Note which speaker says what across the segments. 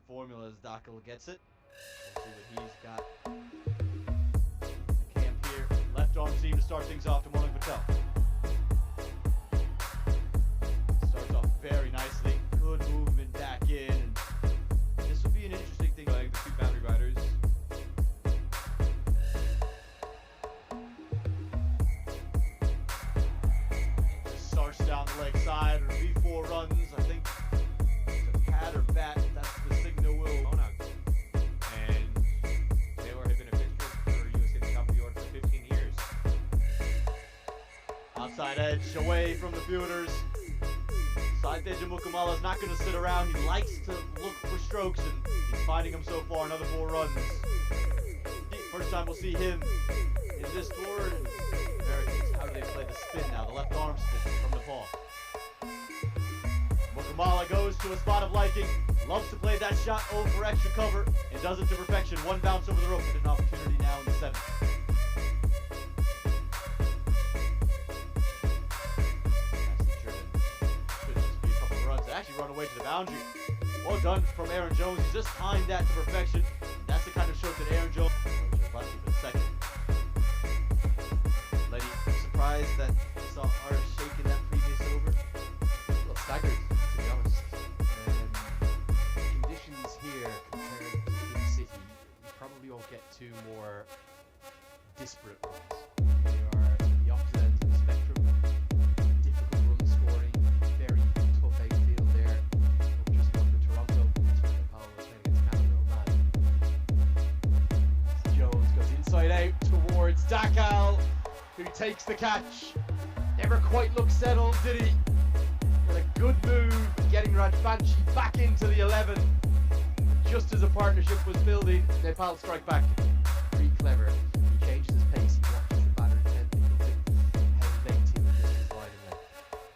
Speaker 1: formula as Dakel gets it. We'll see what he's got in the camp here. Left arm seam to start things off to Morning Patel. Starts off very nicely. Good movement back in. And this will be an interesting thing.
Speaker 2: Like the two boundary riders.
Speaker 1: Just starts down the leg side. It'll be 4 runs. I think it's a pad or bat. That's the signal will.
Speaker 2: And Taylor had been a fixture for USA at the top of the order for 15 years.
Speaker 1: Outside edge away from the fielders. Side edge of Mukamala is not going to sit around. He likes to look for strokes, and he's finding them so far. Another 4 runs. First time we'll see him in this tour. And Americans, how do they play the spin now? The left arm spin from Nepal. Mukamala goes to a spot of liking. Loves to play that shot over for extra cover and does it to perfection. One bounce over the rope and an opportunity now in the 7th. Actually run away to the boundary. Well done from Aaron Jones. He's just timed that to perfection. And that's the kind of stroke that Aaron Jones for the 2nd. Letty, surprised that you saw Irish shaking that previous over?
Speaker 3: Well, staggered, to be honest. Conditions here compared to King City, you probably won't get 2 more disparate runs. They are the opposite end of the spectrum. Difficult run scoring, very tough outfield there. Just north of Toronto, that's where Nepal were playing against Canada Oman. Jones goes inside out towards Dakel, who takes the catch. Never quite looked settled, did he? Got a good move, getting Rajbanshi back into the 11. Just as a partnership was building, Nepal strike back. Pretty clever. He changes his pace, he watches the batter intently, looking how late he will get his line in there.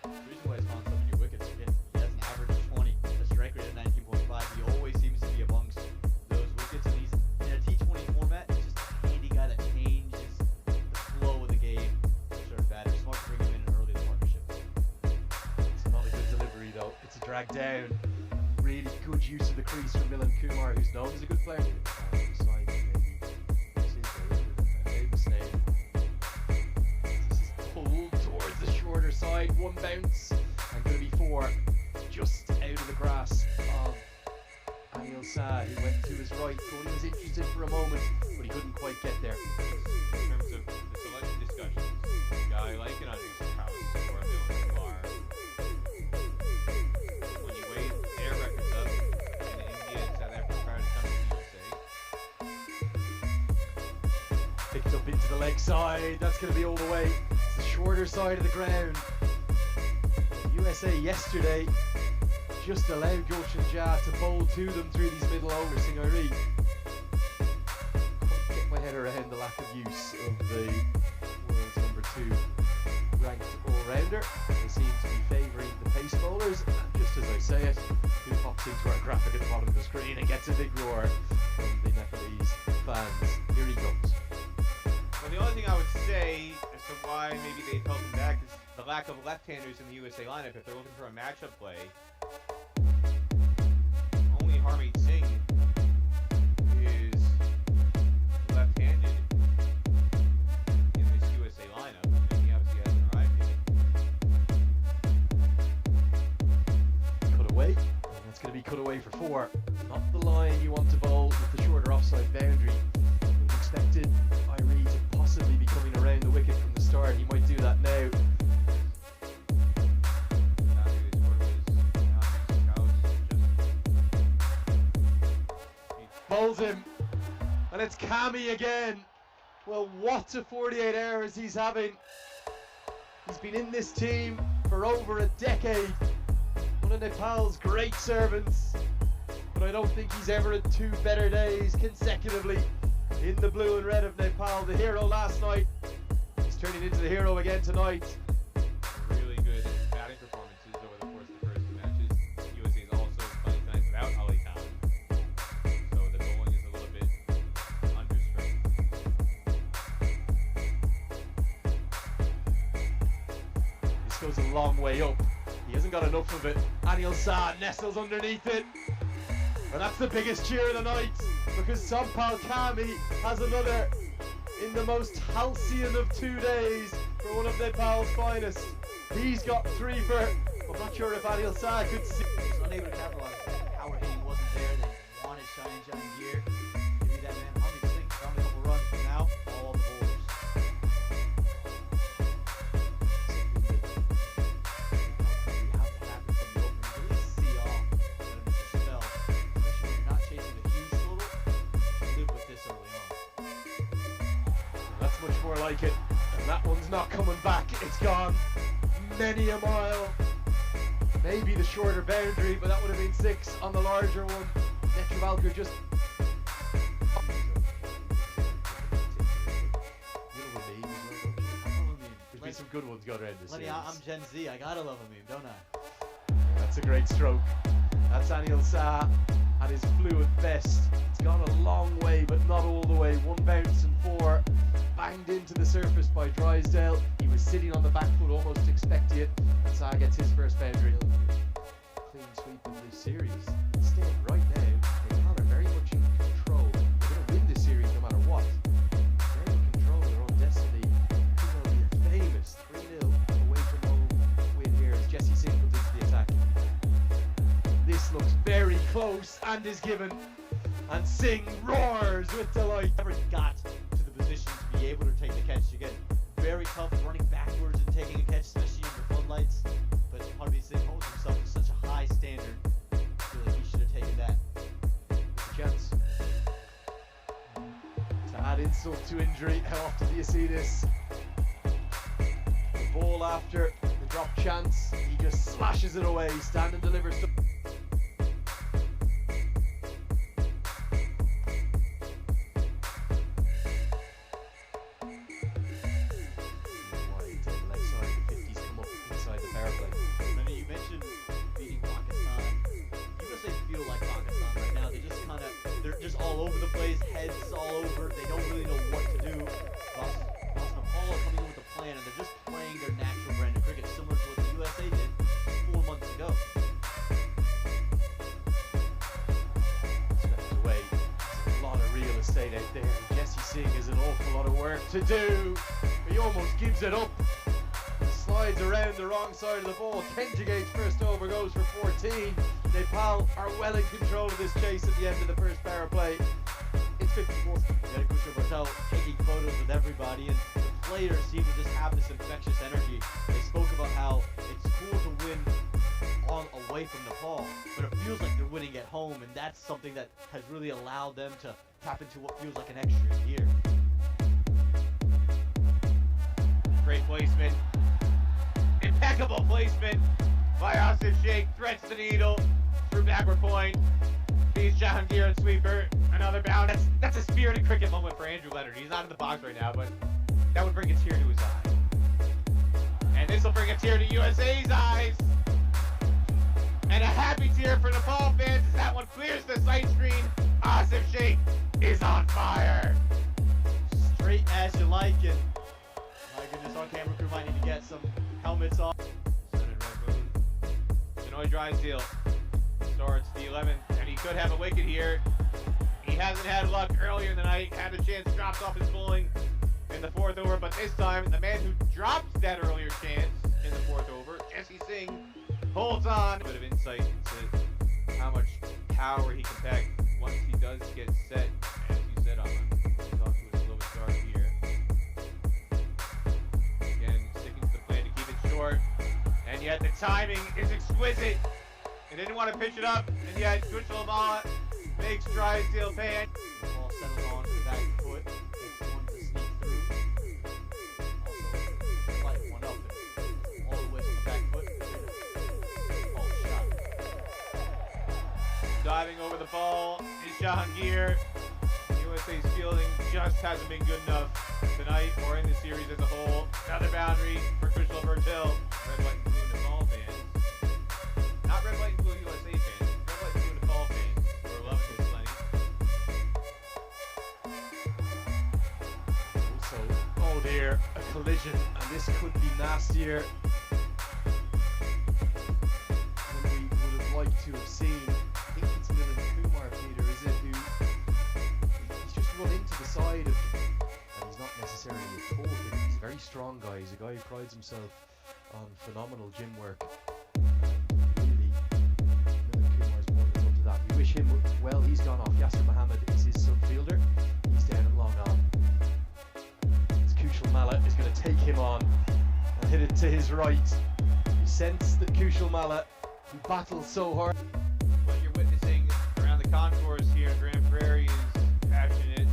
Speaker 1: The reason why he's found so many wickets, again, he has an average of 20, a strike rate of 19.5. He always seems to be amongst those wickets, and he's in a T20 format. He's just a handy guy that changes the flow of the game. Sort of batter, smart to bring him in early in the partnership.
Speaker 3: It's not a good delivery though. It's a drag down. Really good use of the crease from Milan Kumar, who's known as a good player. Side, maybe. This is a mistake. This is pulled towards the shorter side. 1 bounce and going to be 4. Just out of the grasp of Anil Sa, who went to his right. Cody was interested for a moment, but he couldn't quite get there.
Speaker 2: In terms of the selection discussions, a guy like an Andrews House or a Milan Kumar, when you weigh their records up, and India and South Africa prior to coming to the USA,
Speaker 3: Picked up into the leg side. That's going to be all the way. It's the shorter side of the ground. USA yesterday just allowed Gulshan Jah to bowl to them through these middle overs. Singhari. Can't get my head around the lack of use of the world's number 2 ranked all-rounder. They seem to be favouring the pace bowlers. And just as I say it, who pops into our graphic at the bottom of the screen and gets a big roar from the Nepalese fans. Here he comes.
Speaker 2: well, the only thing I would say as to why maybe they held him back is the lack of left-handers in the USA lineup. If they're looking for a matchup play, only Harmeet Singh is left-handed in this USA lineup, and he obviously hasn't arrived yet.
Speaker 3: Cut away, and that's going to be cut away for 4. Not the line you want to bowl with the shorter offside boundary. We expected Irie to possibly be coming around the wicket from the start. He might do that now. Bowls him, and it's Kami again. Well, what a 48 hours he's having. He's been in this team for over a decade. One of Nepal's great servants, but I don't think he's ever had 2 better days consecutively in the blue and red of Nepal. The hero last night, he's turning into the hero again tonight.
Speaker 2: Really good batting performances over the course of the first 2 matches. USA is also playing tonight without Ali Khan, so the bowling is a little bit understrength.
Speaker 3: This goes a long way up. He hasn't got enough of it. Anil Sa nestles underneath it. And that's the biggest cheer of the night, because Sampal Kami has another in the most halcyon of 2 days for one of Nepal's finest. He's got 3 for, I'm not sure if Adil Shah could see.
Speaker 1: Just unable to capitalize. Power hitting wasn't there. They wanted shiny gear. Give me that man humming sing. Found a couple runs, but now all on the bowlers. Something that probably have to happen from the opener. At least see off that initial spell. Especially when you're not chasing a huge total. You live with this early on.
Speaker 3: That's much more like it. And that one's not coming back. It's gone many a mile. Maybe the shorter boundary, but that would have been 6 on the larger one. Netravalkar just... There's been some good ones going around this
Speaker 1: Lenny,
Speaker 3: series.
Speaker 1: I'm Gen Z. I gotta love a meme, don't I?
Speaker 3: That's a great stroke. That's Anil Shah at his fluid best. It's gone a long way, but not all the way. 1 bounce and 4. Banged into the surface by Drysdale. He was sitting on the back foot, almost expecting it. And Shah gets his first boundary. Clean sweep in this series. Instead, right now, Nepal are very much in control. They're going to win this series no matter what. They're in control of their own destiny. Who will be a famous 3-0 away from home win here as Jesse Singh comes into the attack. This looks very close and is given. And Singh roars with delight.
Speaker 1: Never got to the position to be able to take the catch again. Very tough running backwards and taking a catch, especially under floodlights. But Harvey Singh holds himself to such a high standard. I feel like he should have taken that.
Speaker 3: It's a chance. To add insult to injury, how often do you see this? The ball after the drop chance, he just slashes it away. Stand and delivers.
Speaker 1: You mentioned beating Pakistan. USA feel like Pakistan right now. They're just all over the place, heads all over. They don't really know what to do. Ross Nepal are coming in with a plan, and they're just playing their natural brand of cricket, similar to what the USA did 4 months ago.
Speaker 3: Steps away. There's a lot of real estate out there. Jesse Singh has an awful lot of work to do. He almost gives it up. Slides around the wrong side of the ball. Kenjigate's first over goes for 14. Nepal are well in control of this chase at the end of the first power play. It's 54.
Speaker 1: Kusha Patel taking photos with everybody, and the players seem to just have this infectious energy. They spoke about how it's cool to win away from Nepal, but it feels like they're winning at home, and that's something that has really allowed them to tap into what feels like an extra year.
Speaker 2: Great placement. Impeccable placement by Asif Sheikh. Threats the needle through backward point. Beats Jahangir and sweeper. Another bound. That's a spirited cricket moment for Andrew Leonard. He's not in the box right now, but that would bring a tear to his eye. And this will bring a tear to USA's eyes. And a happy tear for Nepal fans as that one clears the sight screen. Asif Sheikh is on fire.
Speaker 1: Straight as you like it. My goodness, our camera crew might need to get some helmets on.
Speaker 2: Sun and Red Moon. Benoit Drysdale starts the 11th, and he could have a wicket here. He hasn't had luck earlier in the night. Had a chance, dropped off his bowling in the 4th over, but this time the man who dropped that earlier chance in the 4th over, Jesse Singh, holds on. A bit of insight into how much power he can pack once he does get set. As you said, I'm going to talk to his slowest start here. Again, sticking to the plan to keep it short, and yet the timing is exquisite. He didn't want to pitch it up, and yet Kushalavala makes Drysdale pay.
Speaker 1: The ball settles on to the back foot. Takes one to sneak through. Also, slight one up and all the way to the back foot. Ball shot.
Speaker 2: Diving over the ball is Jahangir. USA's fielding just hasn't been good enough tonight or in the series as a whole. Another boundary for Kushal Vertil. Red, white, and blue Nepal fans. Not red, white, and blue USA fans. Red, white, and blue Nepal fans. We're loving this plenty.
Speaker 3: So, oh dear, a collision, and this could be nastier than we would have liked to have seen. I think it's Milan Kumar outside of, and he's not necessarily a tall kid, he's a very strong guy. He's a guy who prides himself on phenomenal gym work. Really, Milan Kumar's more than up to that. We wish him well. He's gone off. Yasser Mohammed is his subfielder. He's down at long on. Kushal Malla is going to take him on and hit it to his right. You sense that Kushal Malla, who battles so hard.
Speaker 2: What you're witnessing around the concourse here in Grand Prairie is passionate.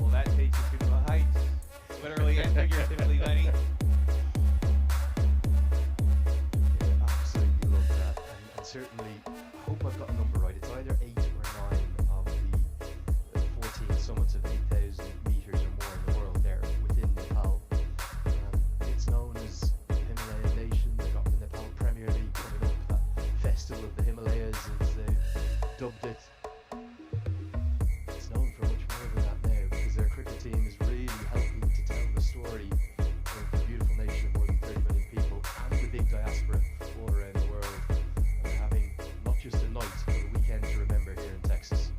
Speaker 2: Well, that takes you to the heights, literally and figuratively, Lenny.
Speaker 3: Yeah, absolutely love that. And certainly, I hope I've got the number right. It's either 8 or 9 of the 14 summits of 8,000 meters or more in the world there within Nepal. It's known as the Himalayan Nation. They've got the Nepal Premier League coming up, that Festival of the Himalayas as they dubbed it. It's known for much more than that now because their cricket team is really helping to tell the story of the beautiful nation of more than 30 million people and the big diaspora all around the world, and having not just a night but a weekend to remember here in Texas.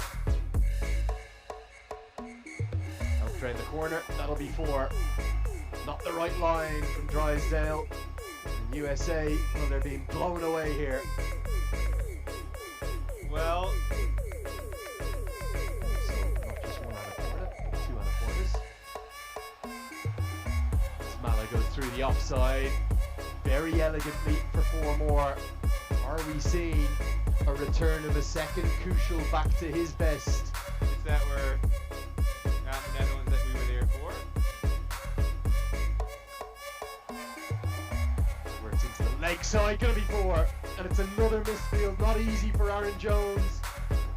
Speaker 3: Out around the corner, that'll be 4. Not the right line from Drysdale. And USA, well, they're being blown away here.
Speaker 2: Well,
Speaker 3: So not just 1 out of quarter, but 2 out of quarters. As Malla goes through the offside, very elegantly for 4 more. Are we seeing a return of a second Kushal back to his best?
Speaker 2: is that where out in the Netherlands that we were there for?
Speaker 3: Where it's into the leg side, gonna be 4, and it's another misfield. Not easy for Aaron Jones.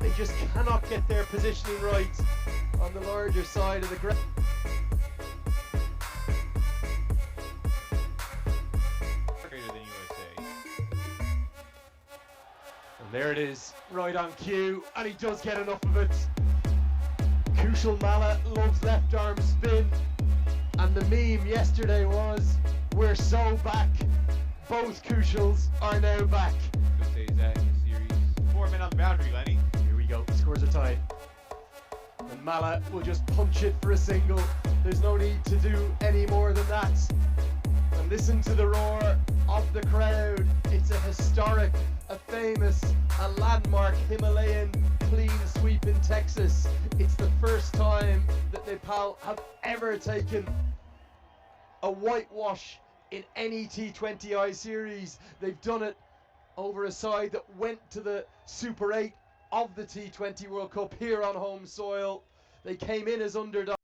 Speaker 3: They just cannot get their positioning right on the larger side of the ground.
Speaker 2: Greater than USA.
Speaker 3: And there it is, right on cue, and he does get enough of it. Kushal Malla loves left arm spin, and the meme yesterday was, "We're so back." Both Kushals are now back.
Speaker 2: Who says that in the series? 4 men on the boundary, Lenny.
Speaker 3: Here we go, scores are tied. And Malla will just punch it for a single. There's no need to do any more than that. And listen to the roar of the crowd. It's a historic, a famous, a landmark Himalayan clean sweep in Texas. It's the first time that Nepal have ever taken a whitewash in any T20I series. They've done it over a side that went to the Super 8 of the T20 World Cup here on home soil. They came in as underdogs.